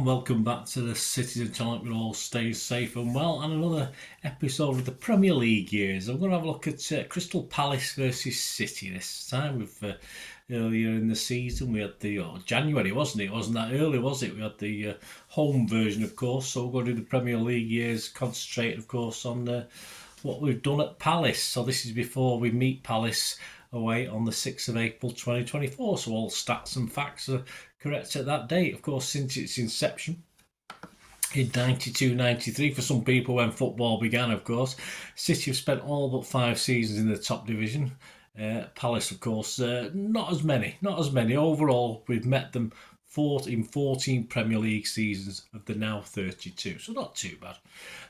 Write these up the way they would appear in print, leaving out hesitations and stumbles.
and welcome back to the Citytilidie channel. We all stay safe and well, and another episode of the Premier League years. I'm going to have a look at Crystal Palace versus City this time. With earlier in the season we had the January, wasn't it? It wasn't that early, was it? We had the home version, of course. So we're going to do the Premier League years, concentrate, of course, on what we've done at Palace. So this is before we meet Palace away on the 6th of April 2024. So all stats and facts are correct at that date, of course, since its inception in 92-93 for some people when football began, of course. City have spent all but 5 seasons in the top division. Palace, of course, not as many. Overall, we've met them in 14 Premier League seasons of the now 32, so not too bad.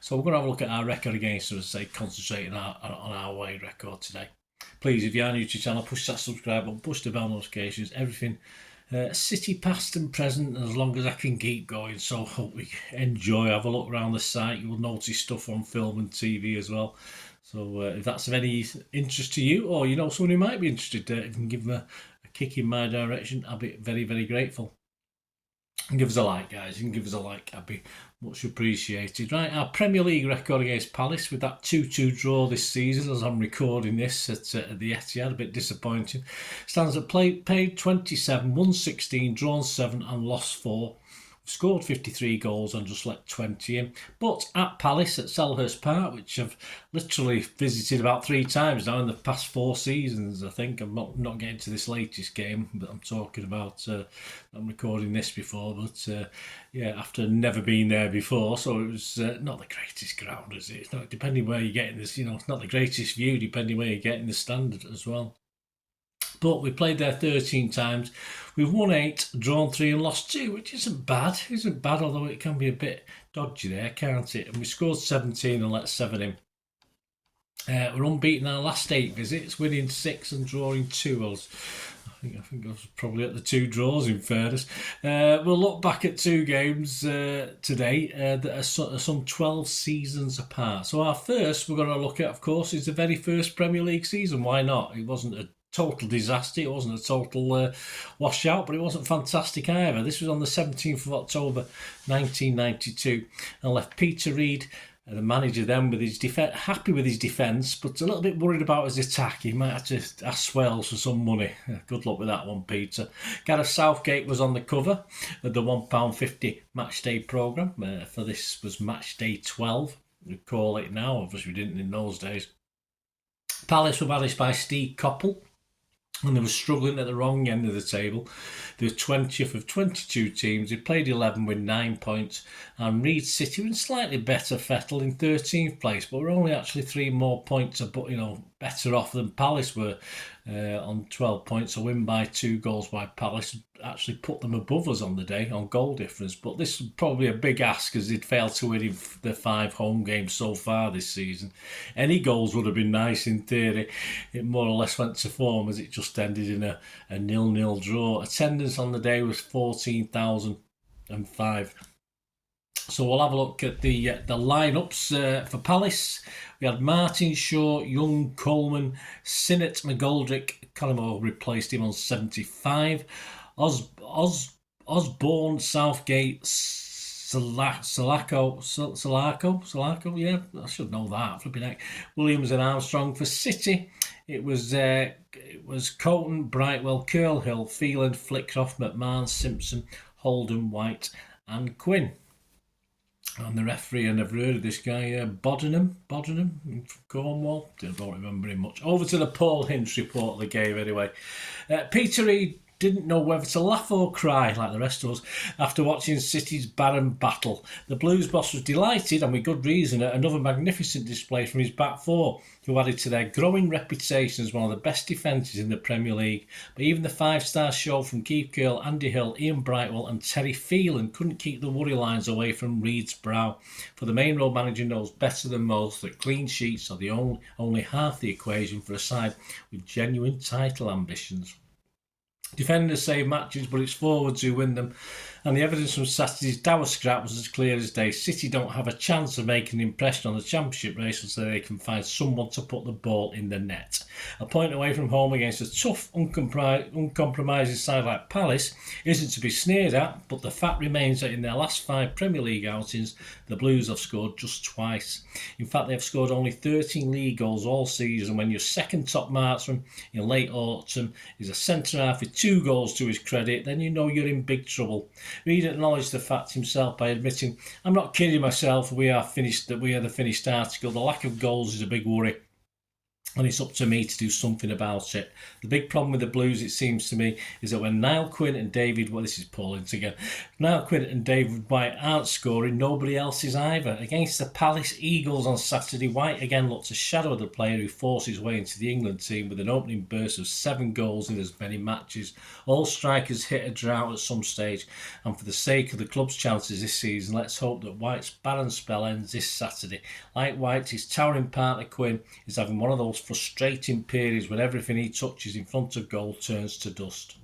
So we're going to have a look at our record against them, as I say, concentrating on our away record today. Please, if you are new to the channel, push that subscribe button, push the bell notifications, everything City past and present, as long as I can keep going. So hope we enjoy. Have a look around the site. You will notice stuff on film and TV as well. So if that's of any interest to you, or you know someone who might be interested, if you can give them a kick in my direction, I'll be very, very grateful. And give us a like, guys. You can give us a like. I'd be much appreciated. Right, our Premier League record against Palace with that 2-2 draw this season, as I'm recording this at the Etihad, a bit disappointing. Stands at paid 27, won 16, drawn 7 and lost 4. Scored 53 goals and just let 20 in. But at Palace at Selhurst Park, which I've literally visited about 3 times now in the past 4 seasons, I think. I'm not getting to this latest game, but I'm talking about, I'm recording this before, but yeah, after never been there before, so it was not the greatest ground, is it? It's not, depending where you're getting this, it's not the greatest view, depending where you're getting the standard as well. But we played there 13 times. We've won 8, drawn 3 and lost 2, which isn't bad, although it can be a bit dodgy there, can't it? And we scored 17 and let 7 in. We're unbeaten our last 8 visits, winning 6 and drawing 2. I think I was probably at the 2 draws, in fairness. We'll look back at 2 games today that are some 12 seasons apart. So our first we're going to look at, of course, is the very first Premier League season. Why not? It wasn't a total disaster, it wasn't a total washout, but it wasn't fantastic either. This was on the 17th of October 1992 and left Peter Reid, the manager then, with his happy with his defence, but a little bit worried about his attack. He might have to ask Swales for some money. Good luck with that one, Peter. Gareth Southgate was on the cover of the £1.50 matchday programme. For this was matchday 12, we call it now. Obviously we didn't in those days. Palace were managed by Steve Coppell, and they were struggling at the wrong end of the table. They were 20th of 22 teams. They played 11 with 9 points. And Leeds City were in slightly better fettle in 13th place, but were only actually 3 more points better off than Palace were on 12 points. A win by 2 goals by Palace actually put them above us on the day on goal difference. But this was probably a big ask, as they'd failed to win in the 5 home games so far this season. Any goals would have been nice in theory. It more or less went to form, as it just ended in a 0-0 draw. Attendance on the day was 14,005. So we'll have a look at the lineups for Palace. We had Martin, Shaw, Young, Coleman, Sinnott, McGoldrick. Collymore replaced him on 75. Osborne, Southgate, Salako, yeah, I should know that. Flipping heck. Williams and Armstrong. For City, it was Creighton, Brightwell, Curl-Hill, Phelan, Flickcroft, McMahon, Simpson, Holden, White and Quinn. And the referee, I never heard of this guy, Bodenham from Cornwall. Don't remember him much. Over to the Paul Hinch report of the game anyway. Peter Reid didn't know whether to laugh or cry like the rest of us after watching City's barren battle. The Blues boss was delighted, and with good reason, at another magnificent display from his back 4, who added to their growing reputation as one of the best defences in the Premier League. But even the 5-star show from Keith Curl, Andy Hill, Ian Brightwell and Terry Phelan couldn't keep the worry lines away from Reid's brow. For the main road manager knows better than most that clean sheets are the only half the equation for a side with genuine title ambitions. Defenders save matches, but it's forwards who win them. And the evidence from Saturday's dour scrap was as clear as day. City don't have a chance of making an impression on the championship race until they can find someone to put the ball in the net. A point away from home against a tough, uncompromising side like Palace isn't to be sneered at, but the fact remains that in their last 5 Premier League outings, the Blues have scored just twice. In fact, they have scored only 13 league goals all season. When your second top marksman in late autumn is a centre-half with 2 goals to his credit, then you know you're in big trouble. Reid acknowledged the fact himself by admitting, "I'm not kidding myself, we are the finished article. The lack of goals is a big worry, and it's up to me to do something about it." The big problem with the Blues, it seems to me, is that when Niall Quinn and David, this is Paul Ince again, Niall Quinn and David White aren't scoring, nobody else is either. Against the Palace Eagles on Saturday, White again looked a shadow of the player who forced his way into the England team with an opening burst of 7 goals in as many matches. All strikers hit a drought at some stage, and for the sake of the club's chances this season, let's hope that White's barren spell ends this Saturday. Like White, his towering partner Quinn is having one of those frustrating periods when everything he touches in front of goal turns to dust.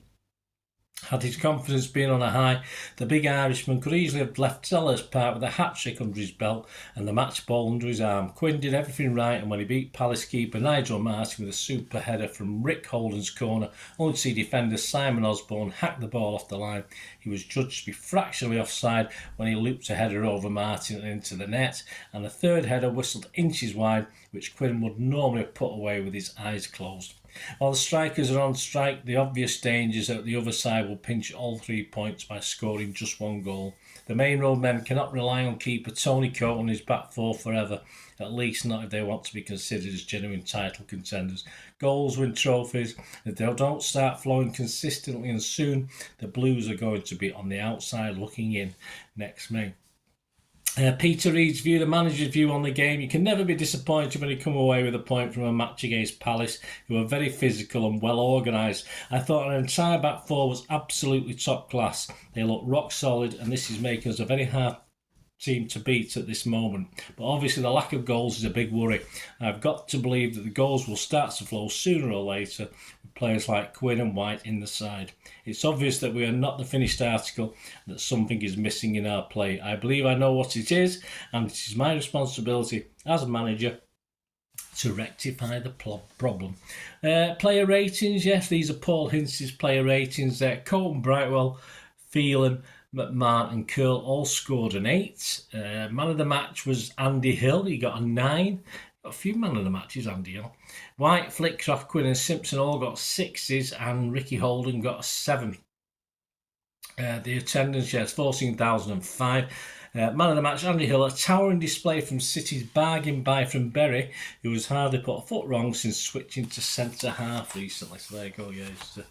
Had his confidence been on a high, the big Irishman could easily have left Selhurst Park with a hat-trick under his belt and the match ball under his arm. Quinn did everything right, and when he beat Palace keeper Nigel Martin with a super header from Rick Holden's corner, only to see defender Simon Osborne hack the ball off the line, he was judged to be fractionally offside when he looped a header over Martin and into the net, and a third header whistled inches wide, which Quinn would normally have put away with his eyes closed. While the strikers are on strike, the obvious danger is that the other side will pinch all 3 points by scoring just 1 goal. The main road men cannot rely on keeper Tony Cote and his back four forever, at least not if they want to be considered as genuine title contenders. Goals win trophies. If they don't start flowing consistently, and soon, the Blues are going to be on the outside looking in next May. Peter Reid's view, the manager's view on the game: you can never be disappointed when you come away with a point from a match against Palace, who are very physical and well organised. I thought our entire back four was absolutely top class. They look rock solid, and this is making us a very hard team to beat at this moment. But obviously the lack of goals is a big worry. I've got to believe that the goals will start to flow sooner or later with players like Quinn and White in the side. It's obvious that we are not the finished article, that something is missing in our play. I believe I know what it is, and it is my responsibility as a manager to rectify the problem. Player ratings, yes, these are Paul Hince's player ratings. Colton, Brightwell, Phelan, McMahon and Curl all scored an 8. Man of the match was Andy Hill. He got a 9. Got a few man of the matches, Andy Hill. White, Flickcroft, Quinn and Simpson all got 6s, and Ricky Holden got a 7. The attendance, yes, 14,005. Man of the match, Andy Hill, a towering display from City's bargain buy from Berry, who has hardly put a foot wrong since switching to centre half recently. So there you go, yeah.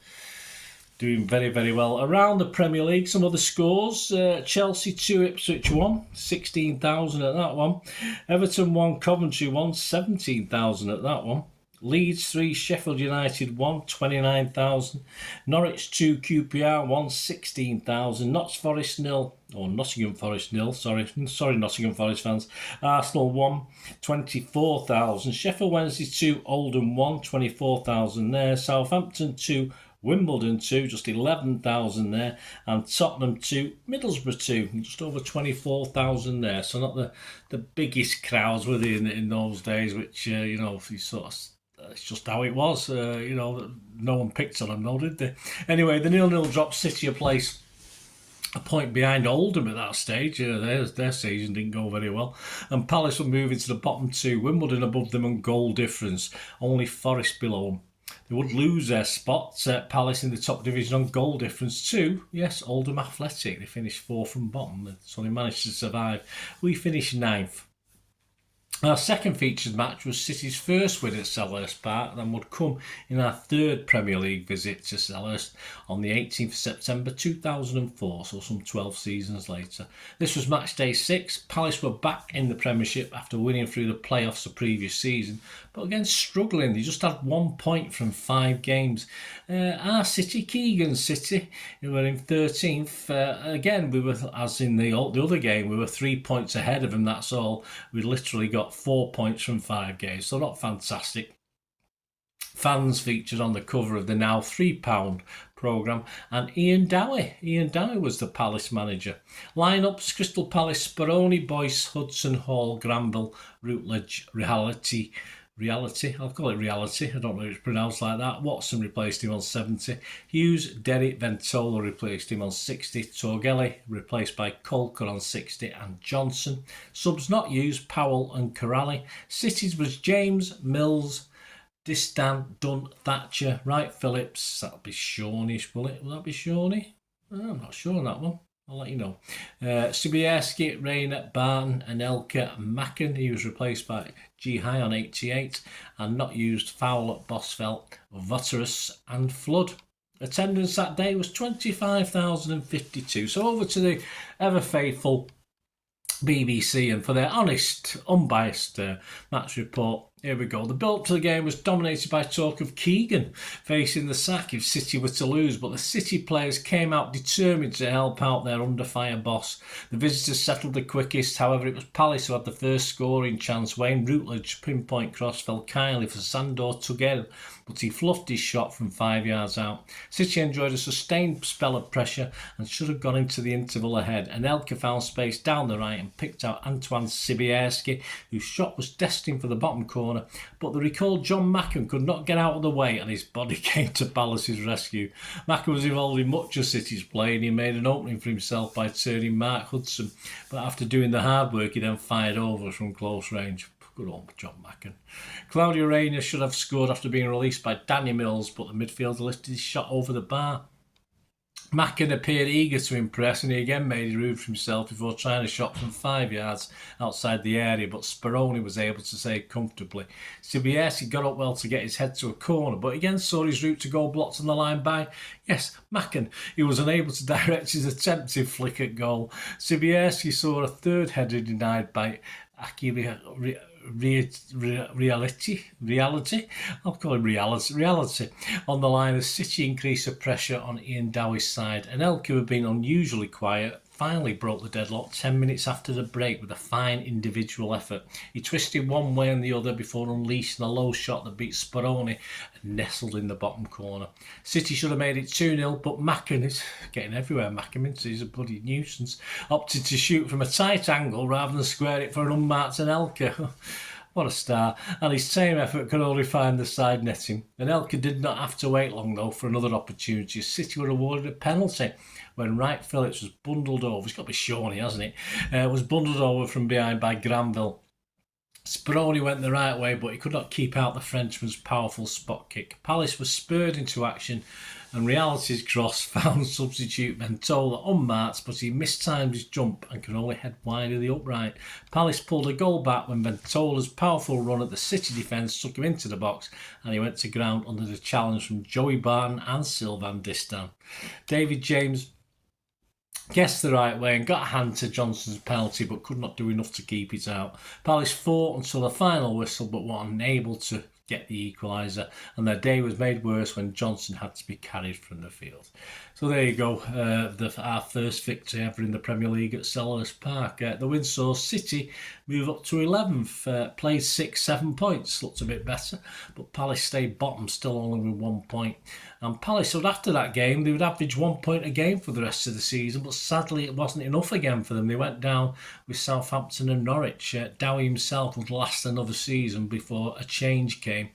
Doing very, very well. Around the Premier League, some other scores. Chelsea 2, Ipswich 1, 16,000 at that one. Everton 1, Coventry 1, 17,000 at that one. Leeds 3, Sheffield United 1, 29,000. Norwich 2, QPR 1, 16,000. Nottingham Forest 0. Sorry, Nottingham Forest fans. Arsenal 1, 24,000. Sheffield Wednesday 2, Oldham 1, 24,000 there. Southampton 2, Wimbledon 2, just 11,000 there, and Tottenham 2, Middlesbrough 2, just over 24,000 there. So not the biggest crowds were they in those days, which it's just how it was. No one picked on them, though, did they? Anyway, the 0-0 dropped City a place, a point behind Oldham at that stage. Their season didn't go very well, and Palace were moving to the bottom 2. Wimbledon above them on goal difference, only Forest below them. They would lose their spot at Palace in the top division on goal difference too. Yes, Oldham Athletic. They finished 4th from bottom, so they managed to survive. We finished 9th. Our second featured match was City's first win at Selhurst Park, and would come in our 3rd Premier League visit to Selhurst on the 18th of September 2004, so some 12 seasons later. This was match day 6. Palace were back in the Premiership after winning through the playoffs the previous season, but again struggling. They just had 1 point from 5 games. Our City, Keegan City, who were in 13th, again we were, as in the other game, we were 3 points ahead of them, that's all. We literally got 4 points from 5 games, so not fantastic. Fans featured on the cover of the now £3 programme, and Ian Dowie. Ian Dowie was the Palace manager. Lineups: Crystal Palace: Speroni, Boyce, Hudson, Hall, Granville, Routledge, Reality. I'll call it Reality. I don't know if it's pronounced like that. Watson replaced him on 70. Hughes, Derrick, Ventola replaced him on 60. Torgelli replaced by Colker on 60, and Johnson. Subs not used: Powell and Corrali. City's was James, Mills, Distan, Dunn, Thatcher, Wright, Phillips. That'll be Shawnish, will it? Will that be Shawnee? I'm not sure on that one. I'll let you know. Sibierski, Rayner, Barton, Anelka, Macken. He was replaced by G. High on 88. And not used: Fowler, Bosvelt, Voterus and Flood. Attendance that day was 25,052. So over to the ever faithful BBC and for their honest, unbiased match report. Here we go. The build-up to the game was dominated by talk of Keegan facing the sack if City were to lose, but the City players came out determined to help out their under-fire boss. The visitors settled the quickest, however it was Palace who had the first scoring chance. Wayne Routledge pinpoint cross fell kindly for Sandor Tugel, but he fluffed his shot from 5 yards out. City enjoyed a sustained spell of pressure and should have gone into the interval ahead. Anelka found space down the right and picked out Antoine Sibierski, whose shot was destined for the bottom corner, but the recalled John Macken could not get out of the way and his body came to Palace's rescue. Macken was involved in much of City's play and he made an opening for himself by turning Marc Hudson, but after doing the hard work he then fired over from close range. Good old John Macken. Claudio Reyna should have scored after being released by Danny Mills, but the midfielder lifted his shot over the bar. Macken appeared eager to impress and he again made a room for himself before trying a shot from 5 yards outside the area, but Speroni was able to save comfortably. Sibierski got up well to get his head to a corner, but again saw his route to goal blocked on the line by, yes, Macken, who was unable to direct his attempted flick at goal. Sibierski saw a third header denied by reality. I'll call him reality on the line as City increased the pressure on Ian Dowie's side. Anelka, who had been unusually quiet, finally broke the deadlock 10 minutes after the break with a fine individual effort. He twisted one way and the other before unleashing a low shot that beat Speroni and nestled in the bottom corner. City should have made it 2-0, but Macken is getting everywhere. Macken, he's a bloody nuisance. Opted to shoot from a tight angle rather than square it for an unmarked Anelka. What a star. And his same effort could only find the side netting. Anelka did not have to wait long though for another opportunity. City were awarded a penalty when Wright Phillips was bundled over. It's got to be Shawnee, hasn't it? Was bundled over from behind by Granville. Speroni went the right way, but he could not keep out the Frenchman's powerful spot kick. Palace was spurred into action and Reality's cross found substitute Ventola unmarked, but he mistimed his jump and could only head wide of the upright. Palace pulled a goal back when Ventola's powerful run at the City defence took him into the box and he went to ground under the challenge from Joey Barton and Sylvain Distin. David James guessed the right way and got a hand to Johnson's penalty but could not do enough to keep it out. Palace fought until the final whistle but were unable to get the equaliser, and their day was made worse when Johnson had to be carried from the field. So there you go, our first victory ever in the Premier League at Selhurst Park. The win saw City move up to 11th, played 6-7 points, looked a bit better, but Palace stayed bottom, still only with 1 point. And Palace, so after that game, they would average 1 point a game for the rest of the season, but sadly it wasn't enough again for them. They went down with Southampton and Norwich. Dowie himself would last another season before a change came,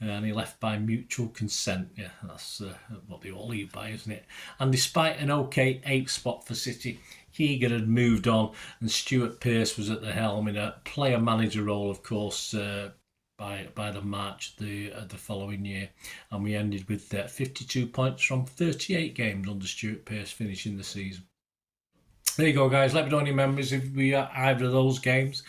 and he left by mutual consent. Yeah, that's what they all leave by, isn't it? And despite an okay 8th spot for City, Keegan had moved on and Stuart Pearce was at the helm in a player-manager role, of course, by the March the following year. And we ended with 52 points from 38 games under Stuart Pearce finishing the season. There you go, guys. Let me know any memories if we are either of those games.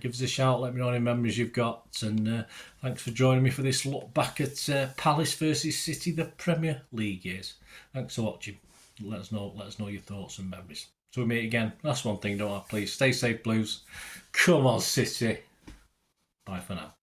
Give us a shout. Let me know any memories you've got. And thanks for joining me for this look back at Palace versus City, the Premier League years. Thanks for watching. Let us know your thoughts and memories. So we meet again. That's one thing, don't I? Please stay safe, Blues. Come on, City. Bye for now.